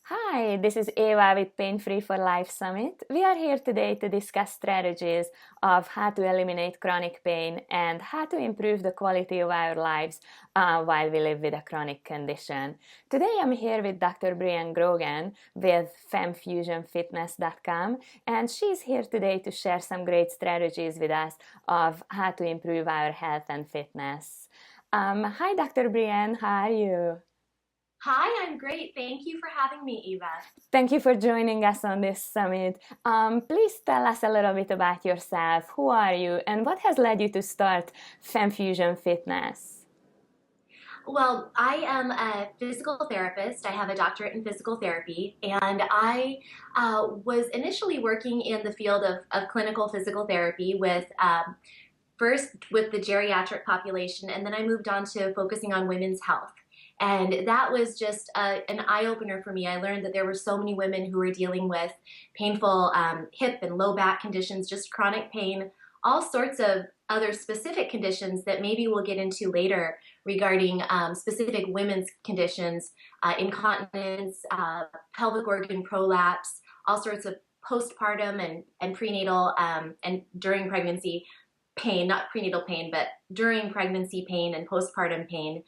Hi, this is Eva with Pain Free for Life Summit. We are here today to discuss strategies of how to eliminate chronic pain and how to improve the quality of our lives while we live with a chronic condition. Today I'm here with Dr. Brianne Grogan with femfusionfitness.com, and she's here today to share some great strategies with us of how to improve our health and fitness. Hi, Dr. Brianne, how are you? Hi, I'm great. Thank you for having me, Eva. Thank you for joining us on this summit. Please tell us a little bit about yourself. Who are you, and what has led you to start FemFusion Fitness? Well, I am a physical therapist. I have a doctorate in physical therapy, and I was initially working in the field of clinical physical therapy with first with the geriatric population, and then I moved on to focusing on women's health. And that was just an eye opener for me. I learned that there were so many women who were dealing with painful hip and low back conditions, just chronic pain, all sorts of other specific conditions that maybe we'll get into later regarding specific women's conditions, incontinence, pelvic organ prolapse, all sorts of postpartum and prenatal and during pregnancy pain, not prenatal pain, but during pregnancy pain and postpartum pain.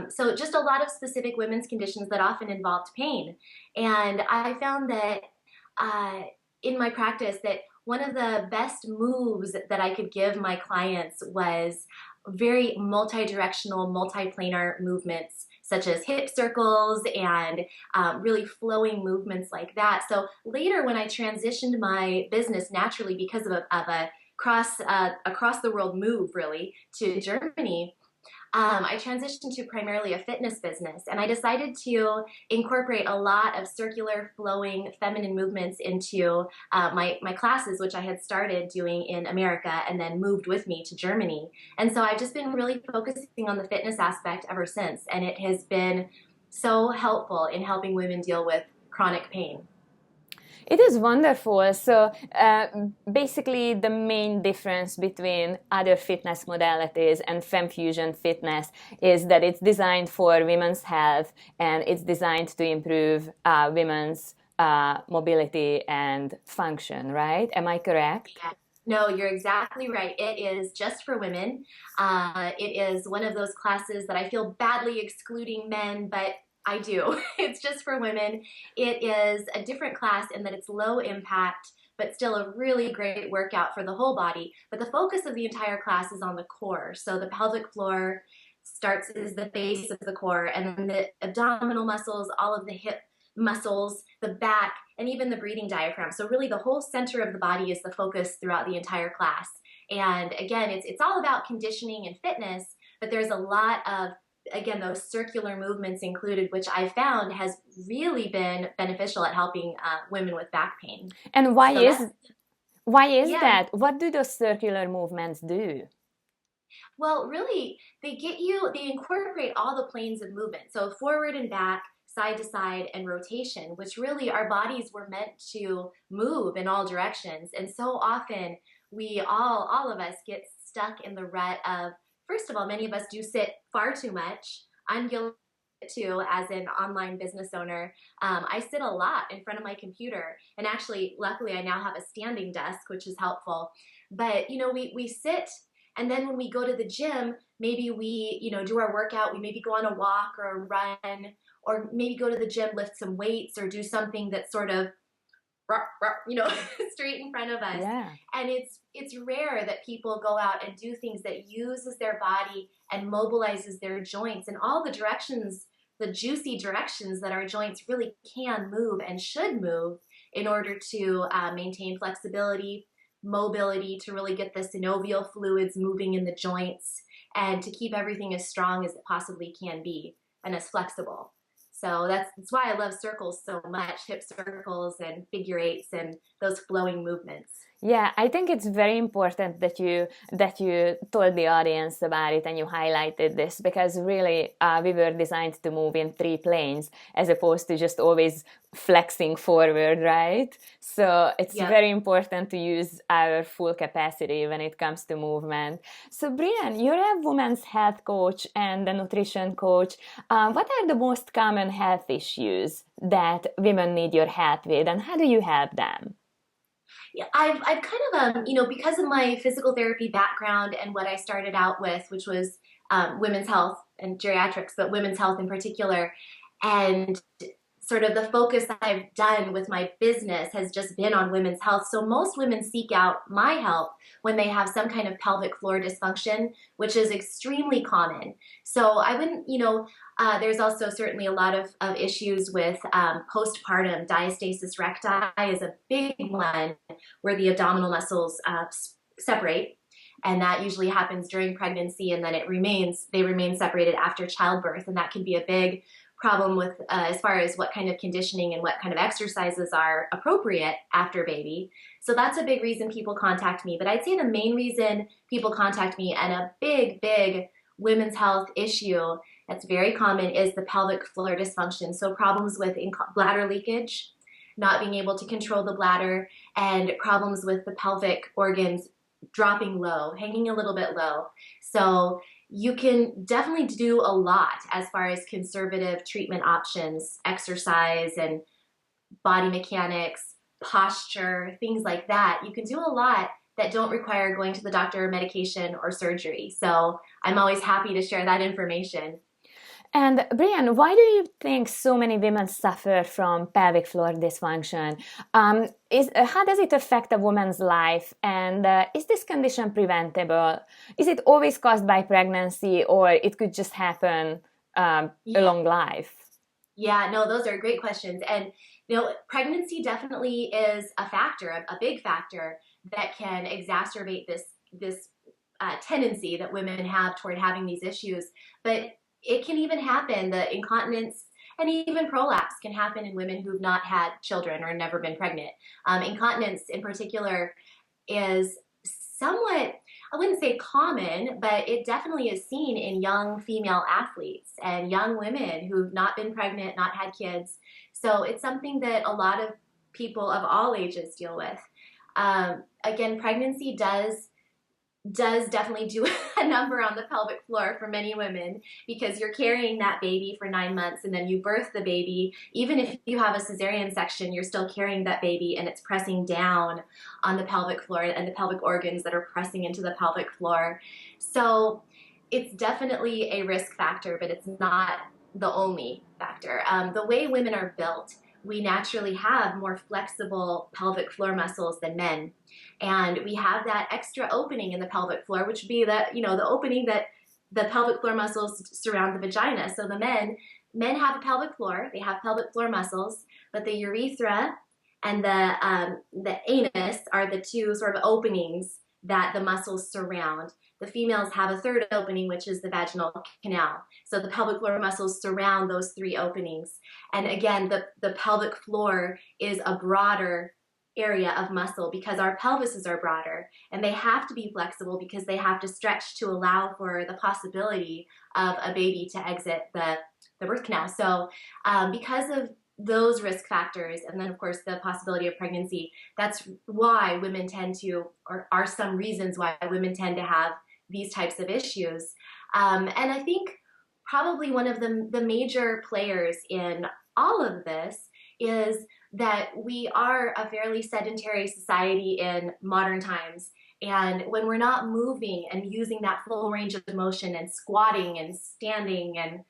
So just a lot of specific women's conditions that often involved pain. And I found that uh, in my practice that one of the best moves that I could give my clients was very multi-directional, multi-planar movements such as hip circles and really flowing movements like that. So later when I transitioned my business naturally because of a across the world move really to Germany, I transitioned to primarily a fitness business, and I decided to incorporate a lot of circular, flowing, feminine movements into my classes, which I had started doing in America and then moved with me to Germany. And so I've just been really focusing on the fitness aspect ever since, and it has been so helpful in helping women deal with chronic pain. It is wonderful. So, basically, the main difference between other fitness modalities and FemFusion Fitness is that it's designed for women's health and it's designed to improve women's mobility and function, right? Am I correct? Yeah. No, you're exactly right. It is just for women. It is one of those classes that I feel badly excluding men, but I do. It's just for women. It is a different class in that it's low impact, but still a really great workout for the whole body. But the focus of the entire class is on the core. So the pelvic floor starts is the base of the core, and then the abdominal muscles, all of the hip muscles, the back, and even the breathing diaphragm. So really the whole center of the body is the focus throughout the entire class. And again, it's all about conditioning and fitness, but there's a lot of, again, those circular movements included, which I found has really been beneficial at helping women with back pain. And So that's, why is yeah, that? What do those circular movements do? well, really, they incorporate all the planes of movement. So forward and back, side to side, and rotation, which really our bodies were meant to move in all directions. And so often all of us get stuck in the rut of, first of all, many of us do sit far too much. I'm guilty too as an online business owner. I sit a lot in front of my computer, and actually luckily I now have a standing desk, which is helpful. But we sit, and then when we go to the gym, maybe we do our workout, we maybe go on a walk or a run, or maybe go to the gym, lift some weights, or do something that's sort of straight in front of us. Yeah. And it's rare that people go out and do things that uses their body and mobilizes their joints and all the directions, the juicy directions that our joints really can move and should move in order to maintain flexibility, mobility, to really get the synovial fluids moving in the joints, and to keep everything as strong as it possibly can be and as flexible. So that's why I love circles so much, hip circles and figure eights and those flowing movements. Yeah, I think it's very important that you told the audience about it and you highlighted this because really we were designed to move in three planes as opposed to just always flexing forward, right? So it's Yep. very important to use our full capacity when it comes to movement. So Brianne, you're a women's health coach and a nutrition coach. What are the most common health issues that women need your help with, and how do you help them? Yeah, I've kind of because of my physical therapy background and what I started out with, which was women's health and geriatrics, but women's health in particular, and sort of the focus that I've done with my business has just been on women's health. So most women seek out my help when they have some kind of pelvic floor dysfunction, which is extremely common. So I wouldn't, there's also certainly a lot of issues with postpartum. Diastasis recti is a big one where the abdominal muscles separate. And that usually happens during pregnancy, and then they remain separated after childbirth. And that can be a big problem with as far as what kind of conditioning and what kind of exercises are appropriate after baby. So that's a big reason people contact me. But I'd say the main reason people contact me, and a big women's health issue that's very common, is the pelvic floor dysfunction. So problems with bladder leakage, not being able to control the bladder, and problems with the pelvic organs dropping low, hanging a little bit low. So you can definitely do a lot as far as conservative treatment options, exercise and body mechanics, posture, things like that. You can do a lot that don't require going to the doctor, medication, or surgery. So I'm always happy to share that information. And Brianne, why do you think so many women suffer from pelvic floor dysfunction? How does it affect a woman's life? And is this condition preventable? Is it always caused by pregnancy, or it could just happen along life? Yeah, no, those are great questions. And pregnancy definitely is a factor, a big factor that can exacerbate this tendency that women have toward having these issues. But it can even happen. The incontinence and even prolapse can happen in women who've not had children or never been pregnant. Incontinence in particular is somewhat, I wouldn't say common, but it definitely is seen in young female athletes and young women who've not been pregnant, not had kids. So it's something that a lot of people of all ages deal with. Again, pregnancy does definitely do a number on the pelvic floor for many women, because you're carrying that baby for 9 months and then you birth the baby. Even if you have a cesarean section, you're still carrying that baby, and it's pressing down on the pelvic floor and the pelvic organs that are pressing into the pelvic floor. So it's definitely a risk factor, but it's not the only factor. The way women are built, we naturally have more flexible pelvic floor muscles than men. And we have that extra opening in the pelvic floor, which would be the opening that the pelvic floor muscles surround the vagina. So the men have a pelvic floor, they have pelvic floor muscles, but the urethra and the anus are the two sort of openings that the muscles surround. The females have a third opening, which is the vaginal canal. So the pelvic floor muscles surround those three openings. And again, the pelvic floor is a broader area of muscle because our pelvises are broader, and they have to be flexible because they have to stretch to allow for the possibility of a baby to exit the birth canal. So because of those risk factors, and then of course the possibility of pregnancy, that's why women tend to, or are some reasons why women tend to have these types of issues. And I think probably one of the major players in all of this is that we are a fairly sedentary society in modern times. And when we're not moving and using that full range of motion and squatting and standing and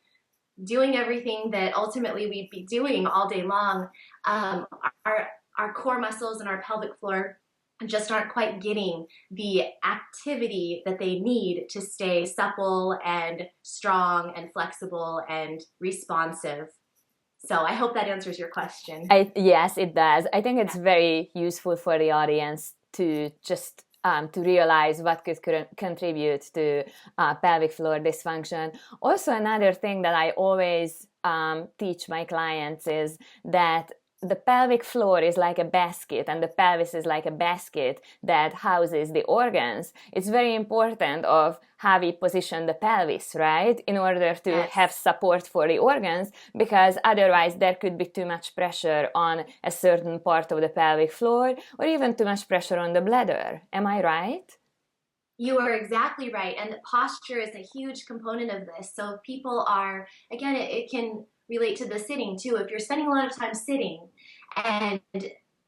doing everything that ultimately we'd be doing all day long, our core muscles and our pelvic floor just aren't quite getting the activity that they need to stay supple and strong and flexible and responsive. So I hope that answers your question. Yes, it does. I think it's very useful for the audience to just to realize what could contribute to pelvic floor dysfunction. Also, another thing that I always teach my clients is that the pelvic floor is like a basket and the pelvis is like a basket that houses the organs, it's very important of how we position the pelvis, right? In order to Yes. have support for the organs, because otherwise there could be too much pressure on a certain part of the pelvic floor or even too much pressure on the bladder. Am I right? You are exactly right. And posture is a huge component of this. So if people are, again, it can relate to the sitting too. If you're spending a lot of time sitting and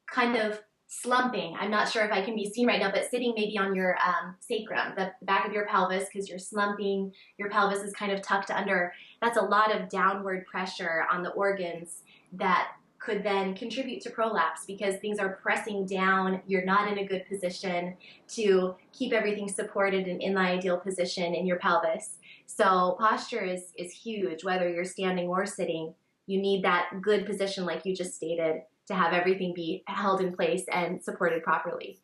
kind of slumping, I'm not sure if I can be seen right now, but sitting maybe on your sacrum, the back of your pelvis, because you're slumping, your pelvis is kind of tucked under. That's a lot of downward pressure on the organs that could then contribute to prolapse because things are pressing down. You're not in a good position to keep everything supported and in the ideal position in your pelvis. So posture is huge, whether you're standing or sitting. You need that good position, like you just stated, to have everything be held in place and supported properly.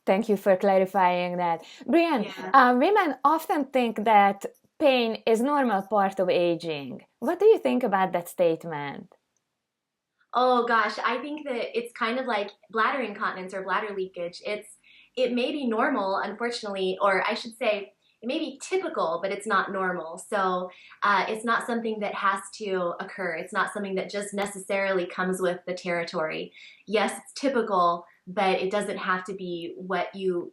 Thank you for clarifying that. Brianne, Yeah. Women often think that pain is normal part of aging. What do you think about that statement? Oh gosh, I think that it's kind of like bladder incontinence or bladder leakage. It may be normal, unfortunately, or I should say it may be typical, but it's not normal. So it's not something that has to occur. It's not something that just necessarily comes with the territory. Yes, it's typical, but it doesn't have to be what you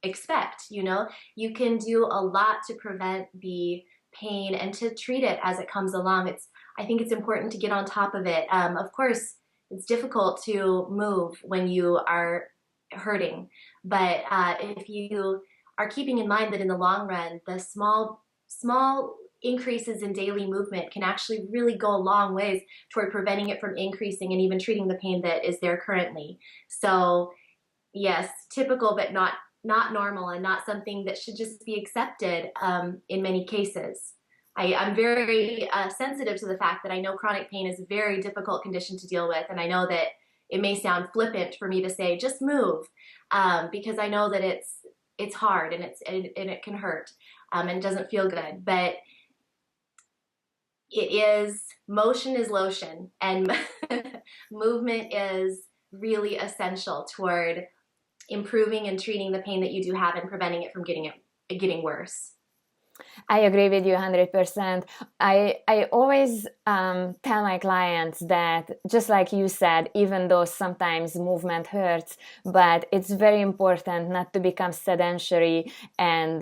expect, you know? You can do a lot to prevent the pain and to treat it as it comes along. I think it's important to get on top of it. Of course, it's difficult to move when you are hurting, but if you are keeping in mind that in the long run, the small increases in daily movement can actually really go a long ways toward preventing it from increasing and even treating the pain that is there currently. So yes, typical, but not normal and not something that should just be accepted in many cases. I'm very sensitive to the fact that I know chronic pain is a very difficult condition to deal with, and I know that it may sound flippant for me to say just move, because I know that it's hard and it can hurt and it doesn't feel good, but motion is lotion, and movement is really essential toward improving and treating the pain that you do have and preventing it from getting worse. I agree with you 100%. I always tell my clients that, just like you said, even though sometimes movement hurts, but it's very important not to become sedentary and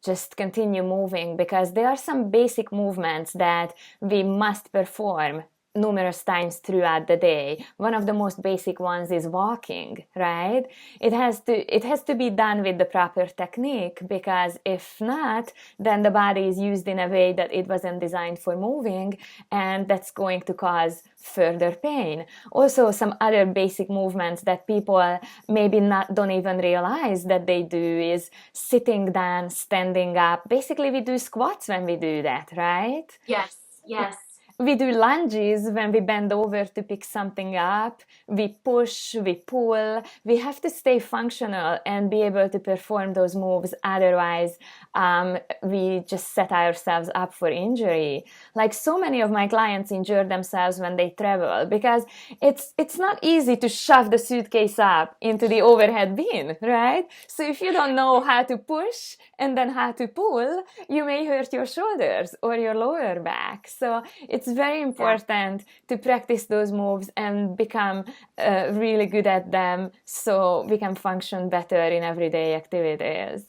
just continue moving, because there are some basic movements that we must perform numerous times throughout the day. One of the most basic ones is walking, right? It has to be done with the proper technique, because if not, then the body is used in a way that it wasn't designed for moving, and that's going to cause further pain. Also, some other basic movements that people maybe don't even realize that they do is sitting down, standing up. Basically, we do squats when we do that, right? Yes, yes. We do lunges when we bend over to pick something up. We push, we pull. We have to stay functional and be able to perform those moves. Otherwise, we just set ourselves up for injury. Like, so many of my clients injure themselves when they travel, because it's not easy to shove the suitcase up into the overhead bin, right? So if you don't know how to push and then how to pull, you may hurt your shoulders or your lower back. So it's very important to practice those moves and become really good at them, so we can function better in everyday activities.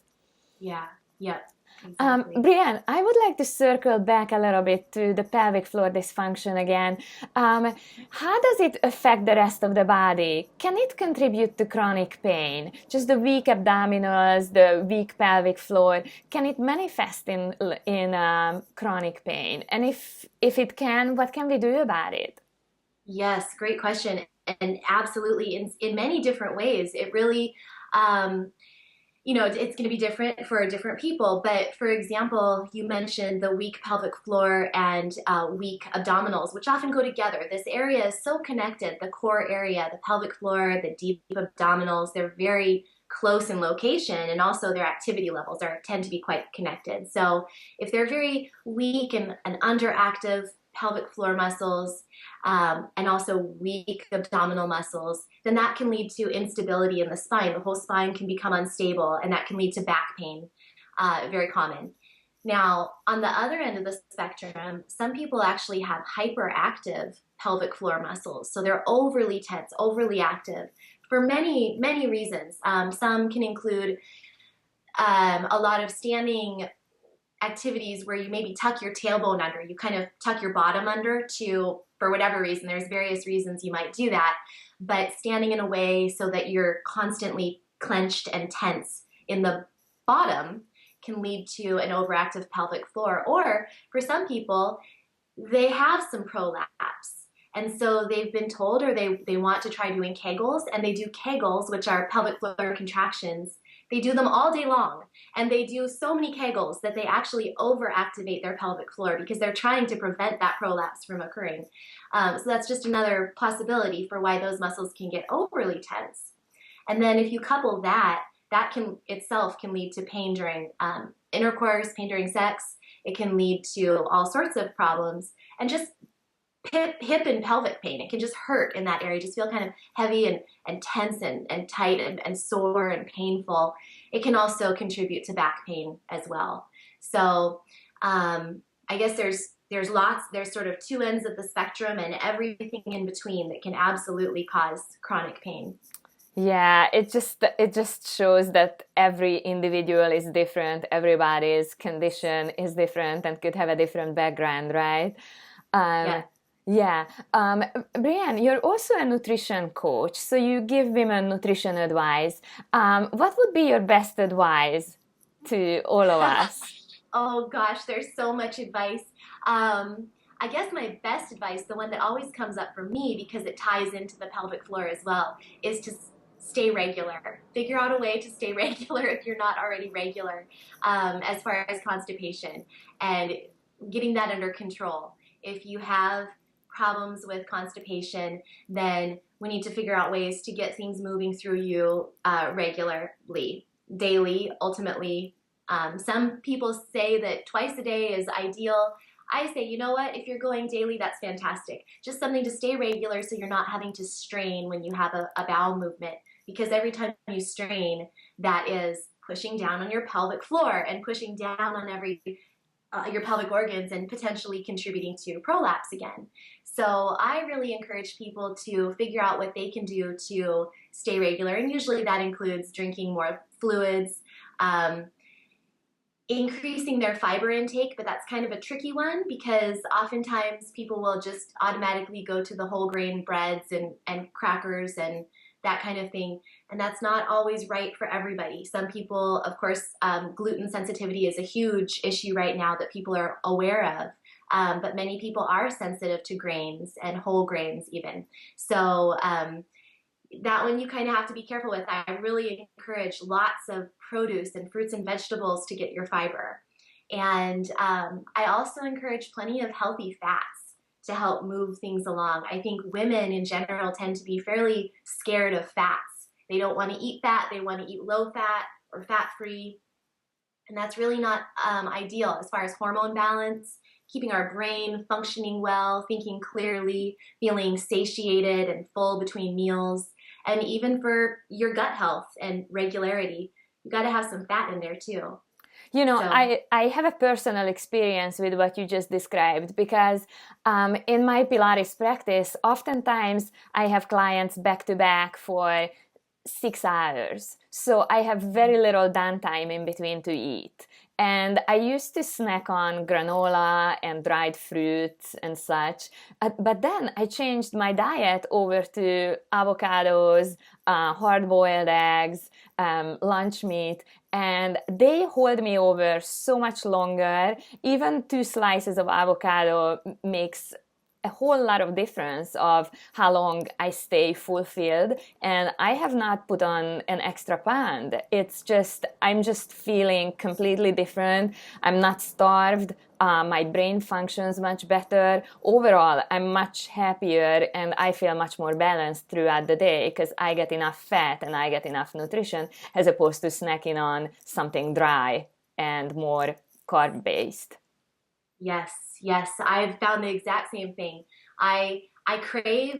Yeah, yep. Exactly. Brianne, I would like to circle back a little bit to the pelvic floor dysfunction again. How does it affect the rest of the body? Can it contribute to chronic pain? Just the weak abdominals, the weak pelvic floor, can it manifest in chronic pain? And if it can, what can we do about it? Yes, great question. And absolutely, in many different ways. It really, it's going to be different for different people. But for example, you mentioned the weak pelvic floor and weak abdominals, which often go together. This area is so connected, the core area, the pelvic floor, the deep abdominals, they're very close in location, and also their activity levels tend to be quite connected. So if they're very weak and underactive pelvic floor muscles, and also weak abdominal muscles, then that can lead to instability in the spine. The whole spine can become unstable, and that can lead to back pain, very common. Now, on the other end of the spectrum, some people actually have hyperactive pelvic floor muscles. So they're overly tense, overly active for many, many reasons. Some can include a lot of standing activities where you maybe tuck your tailbone under, you kind of tuck your bottom under to, for whatever reason, there's various reasons you might do that, but standing in a way so that you're constantly clenched and tense in the bottom can lead to an overactive pelvic floor. Or for some people, they have some prolapse. And so they've been told, or they want to try doing Kegels, and they do Kegels, which are pelvic floor contractions. They do them all day long, and they do so many Kegels that they actually overactivate their pelvic floor because they're trying to prevent that prolapse from occurring. So that's just another possibility for why those muscles can get overly tense. And then if you couple that can itself can lead to pain during intercourse, pain during sex. It can lead to all sorts of problems, and just hip and pelvic pain. It can just hurt in that area, just feel kind of heavy and tense and tight and sore and painful. It can also contribute to back pain as well. So I guess there's sort of two ends of the spectrum and everything in between that can absolutely cause chronic pain. Yeah, it just shows that every individual is different. Everybody's condition is different and could have a different background, right? Yeah. Yeah. Brianne, you're also a nutrition coach, so you give women nutrition advice. What would be your best advice to all of us? Oh gosh, there's so much advice. I guess my best advice, the one that always comes up for me because it ties into the pelvic floor as well, is to stay regular. Figure out a way to stay regular if you're not already regular, as far as constipation, and getting that under control. If you have problems with constipation, then we need to figure out ways to get things moving through you regularly, daily, ultimately. Some people say that twice a day is ideal. I say, you know what, if you're going daily, that's fantastic. Just something to stay regular so you're not having to strain when you have a bowel movement, because every time you strain, that is pushing down on your pelvic floor and pushing down on your pelvic organs and potentially contributing to prolapse again. So I really encourage people to figure out what they can do to stay regular, and usually that includes drinking more fluids, increasing their fiber intake, but that's kind of a tricky one because oftentimes people will just automatically go to the whole grain breads and crackers and that kind of thing, and that's not always right for everybody. Some people, of course, gluten sensitivity is a huge issue right now that people are aware of, but many people are sensitive to grains and whole grains even. So that one you kind of have to be careful with. I really encourage lots of produce and fruits and vegetables to get your fiber. And I also encourage plenty of healthy fats to help move things along. I think women in general tend to be fairly scared of fats. They don't want to eat fat. They want to eat low fat or fat-free. And that's really not ideal as far as hormone balance, keeping our brain functioning well, thinking clearly, feeling satiated and full between meals. And even for your gut health and regularity, you got to have some fat in there too. You know, I have a personal experience with what you just described because in my Pilates practice, oftentimes I have clients back to back for 6 hours. So I have very little downtime in between to eat. And I used to snack on granola and dried fruits and such. But then I changed my diet over to avocados, hard-boiled eggs, lunch meat, and they hold me over so much longer. Even 2 slices of avocado makes a whole lot of difference of how long I stay fulfilled, and I have not put on an extra pound. It's just, I'm just feeling completely different. I'm not starved. My brain functions much better. Overall, I'm much happier and I feel much more balanced throughout the day because I get enough fat and I get enough nutrition as opposed to snacking on something dry and more carb-based. Yes, yes, I've found the exact same thing. I crave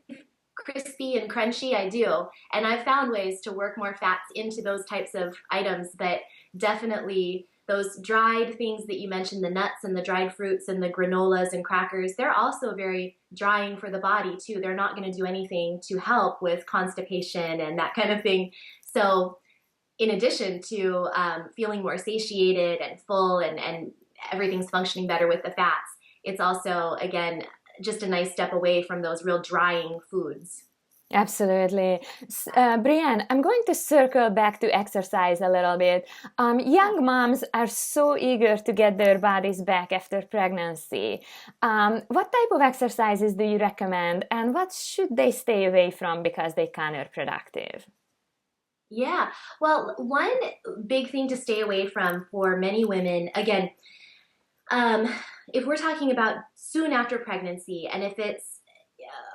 crispy and crunchy, I do. And I've found ways to work more fats into those types of items, but definitely those dried things that you mentioned, the nuts and the dried fruits and the granolas and crackers, they're also very drying for the body too. They're not going to do anything to help with constipation and that kind of thing. So in addition to feeling more satiated and full and everything's functioning better with the fats, it's also, again, just a nice step away from those real drying foods. Absolutely. Brianne, I'm going to circle back to exercise a little bit. Yeah. Young moms are so eager to get their bodies back after pregnancy. What type of exercises do you recommend, and what should they stay away from because they're counterproductive? Yeah. Well, one big thing to stay away from for many women, again, um, if we're talking about soon after pregnancy, and if it's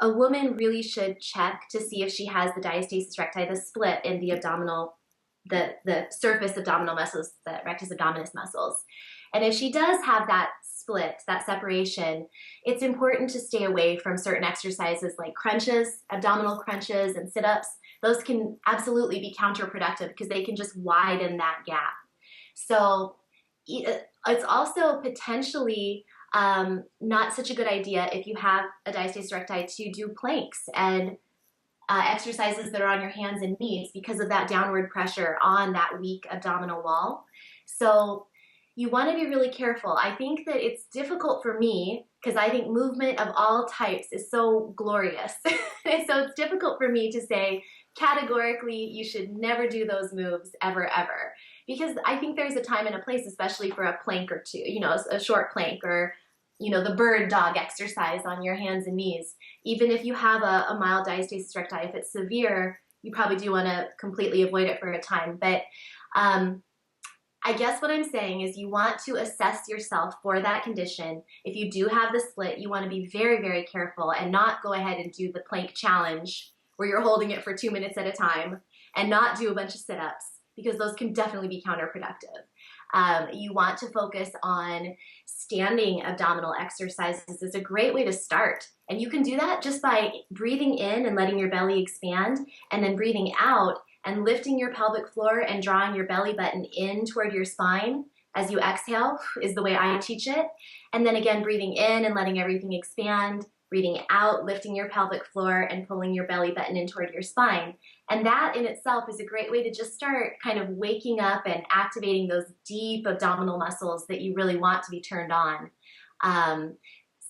a woman really should check to see if she has the diastasis recti, the split in the abdominal, the surface abdominal muscles, the rectus abdominis muscles. And if she does have that split, that separation, it's important to stay away from certain exercises like crunches, abdominal crunches, and sit ups. Those can absolutely be counterproductive because they can just widen that gap. So it's also potentially not such a good idea if you have a diastasis recti to do planks and exercises that are on your hands and knees because of that downward pressure on that weak abdominal wall. So you want to be really careful. I think that it's difficult for me because I think movement of all types is so glorious. And so it's difficult for me to say categorically you should never do those moves ever, ever. Because I think there's a time and a place, especially for a plank or two, a short plank or, the bird dog exercise on your hands and knees. Even if you have a mild diastasis recti, if it's severe, you probably do want to completely avoid it for a time. But I guess what I'm saying is you want to assess yourself for that condition. If you do have the split, you want to be very, very careful and not go ahead and do the plank challenge where you're holding it for 2 minutes at a time and not do a bunch of sit-ups because those can definitely be counterproductive. You want to focus on standing abdominal exercises. Is a great way to start. And you can do that just by breathing in and letting your belly expand, and then breathing out and lifting your pelvic floor and drawing your belly button in toward your spine as you exhale is the way I teach it. And then again, breathing in and letting everything expand, breathing out, lifting your pelvic floor and pulling your belly button in toward your spine. And that in itself is a great way to just start kind of waking up and activating those deep abdominal muscles that you really want to be turned on.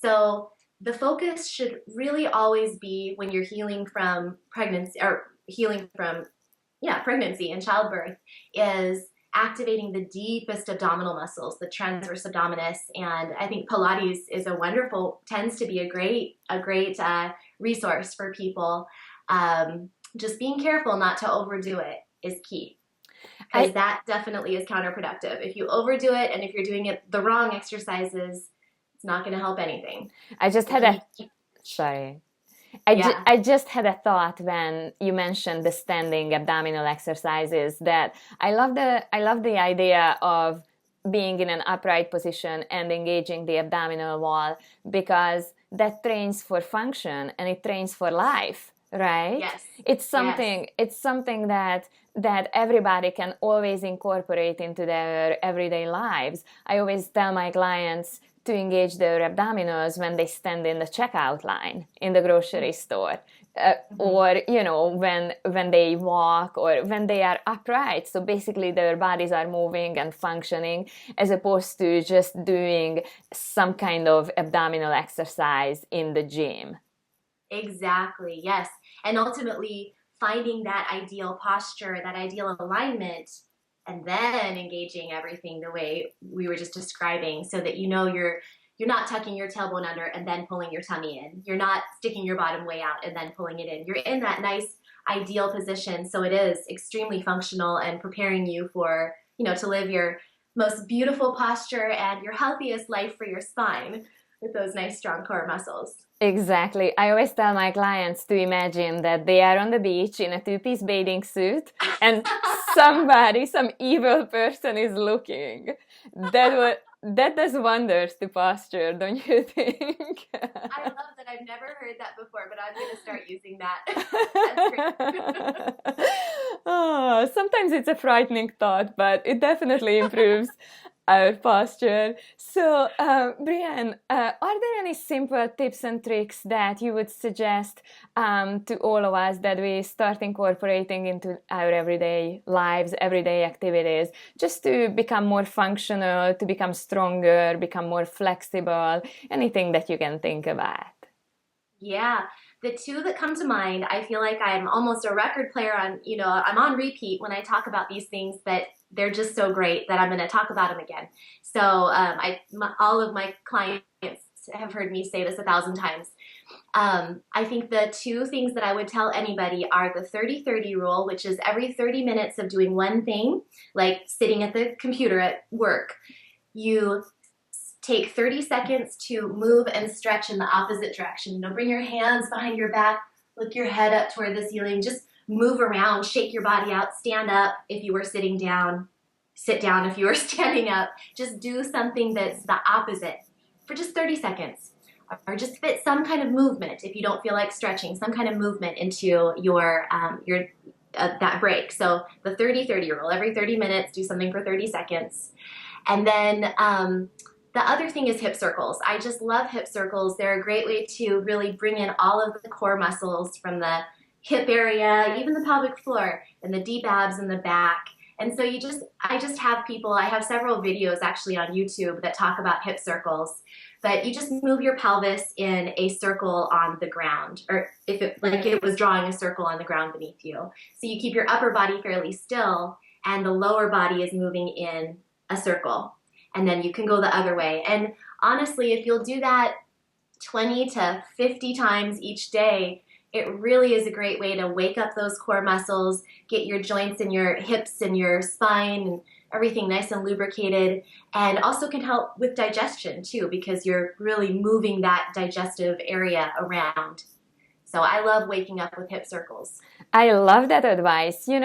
So the focus should really always be when you're healing from pregnancy or healing from pregnancy and childbirth is activating the deepest abdominal muscles, the transverse abdominis. And I think Pilates tends to be a great resource for people. Just being careful not to overdo it is key. Because that definitely is counterproductive. If you overdo it and if you're doing it the wrong exercises, it's not going to help anything. I just had I just had a thought when you mentioned the standing abdominal exercises that I love the idea of being in an upright position and engaging the abdominal wall because that trains for function and it trains for life, right? Yes. It's something that everybody can always incorporate into their everyday lives. I always tell my clients to engage their abdominals when they stand in the checkout line in the grocery store, or when they walk or when they are upright. So basically their bodies are moving and functioning as opposed to just doing some kind of abdominal exercise in the gym. Exactly, yes. And ultimately finding that ideal posture, that ideal alignment, and then engaging everything the way we were just describing so that you're not tucking your tailbone under and then pulling your tummy in. You're not sticking your bottom way out and then pulling it in. You're in that nice ideal position. So it is extremely functional and preparing you for, to live your most beautiful posture and your healthiest life for your spine with those nice strong core muscles. Exactly. I always tell my clients to imagine that they are on the beach in a two-piece bathing suit and some evil person is looking. that does wonders to posture, don't you think? I love that. I've never heard that before, but I'm going to start using that. That's great. Oh, sometimes it's a frightening thought, but it definitely improves our posture. So, Brianne, are there any simple tips and tricks that you would suggest to all of us that we start incorporating into our everyday lives, everyday activities, just to become more functional, to become stronger, become more flexible, anything that you can think about? Yeah, the two that come to mind, I feel like I'm almost a record player on, I'm on repeat when I talk about these things, but they're just so great that I'm going to talk about them again. So all of my clients have heard me say this 1,000 times. I think the two things that I would tell anybody are the 30-30 rule, which is every 30 minutes of doing one thing, like sitting at the computer at work, you take 30 seconds to move and stretch in the opposite direction. Bring your hands behind your back, look your head up toward the ceiling, just move around, shake your body out, stand up if you were sitting down, sit down if you were standing up. Just do something that's the opposite for just 30 seconds. Or just fit some kind of movement if you don't feel like stretching, some kind of movement into your that break. So the 30-30 rule, every 30 minutes, do something for 30 seconds. And then the other thing is hip circles. I just love hip circles. They're a great way to really bring in all of the core muscles from the hip area, even the pelvic floor, and the deep abs in the back. And so I just have people, I have several videos actually on YouTube that talk about hip circles, but you just move your pelvis in a circle on the ground, or if it, like it was drawing a circle on the ground beneath you. So you keep your upper body fairly still, and the lower body is moving in a circle. And then you can go the other way. And honestly, if you'll do that 20 to 50 times each day, it really is a great way to wake up those core muscles, get your joints and your hips and your spine and everything nice and lubricated, and also can help with digestion too, because you're really moving that digestive area around. So I love waking up with hip circles. I love that advice. When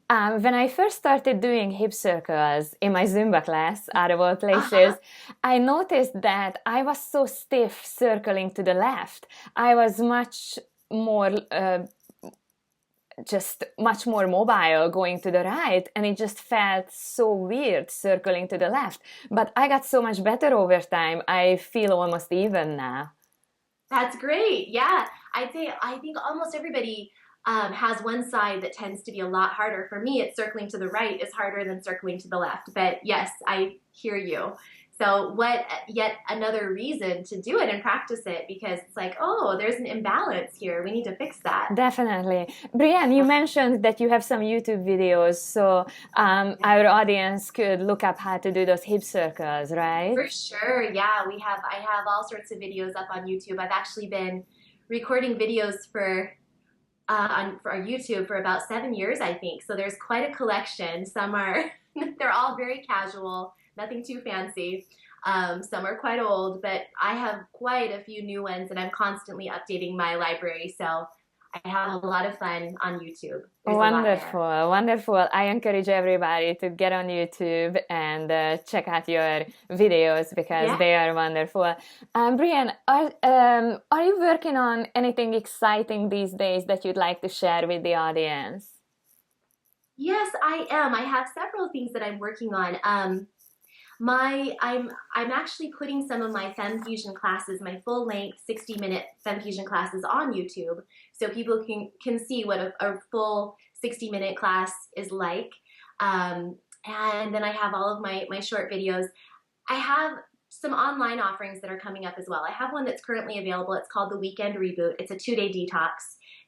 I first started doing hip circles in my Zumba class, out of all places, I noticed that I was so stiff circling to the left. I was much more much more mobile going to the right, and it just felt so weird circling to the left. But I got so much better over time. I feel almost even now. That's great. Yeah, I think almost everybody has one side that tends to be a lot harder. For me, it's circling to the right is harder than circling to the left. But yes, I hear you. So what yet another reason to do it and practice it, because it's like, oh, there's an imbalance here. We need to fix that. Definitely. Brianne, you mentioned that you have some YouTube videos, so our audience could look up how to do those hip circles, right? For sure. Yeah, I have all sorts of videos up on YouTube. I've actually been recording videos for our YouTube for about 7 years, I think. So there's quite a collection. Some are, they're all very casual, nothing too fancy. Some are quite old, but I have quite a few new ones, and I'm constantly updating my library. So I have a lot of fun on YouTube. Wonderful, wonderful. I encourage everybody to get on YouTube and check out your videos because they are wonderful. Brianne, are you working on anything exciting these days that you'd like to share with the audience? Yes, I am. I have several things that I'm working on. I'm actually putting some of my Fem Fusion classes, my full-length 60-minute Fem Fusion classes on YouTube, so people can see what a full 60-minute class is like. And then I have all of my short videos. I have some online offerings that are coming up as well. I have one that's currently available. It's called the Weekend Reboot. It's a 2-day detox.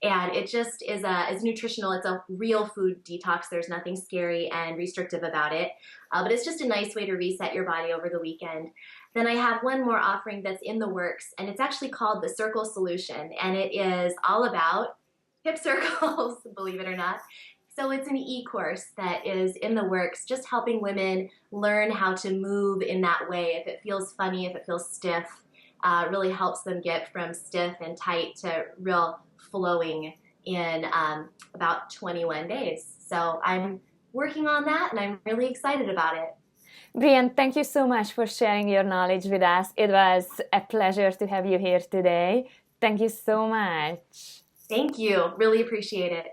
And it just is nutritional. It's a real food detox. There's nothing scary and restrictive about it. But it's just a nice way to reset your body over the weekend. Then I have one more offering that's in the works, and it's actually called the Circle Solution. And it is all about hip circles, believe it or not. So it's an e-course that is in the works, just helping women learn how to move in that way. If it feels funny, if it feels stiff, really helps them get from stiff and tight to real flowing in about 21 days. So I'm working on that, and I'm really excited about it. Brianne, thank you so much for sharing your knowledge with us. It was a pleasure to have you here today. Thank you so much. Thank you. Really appreciate it.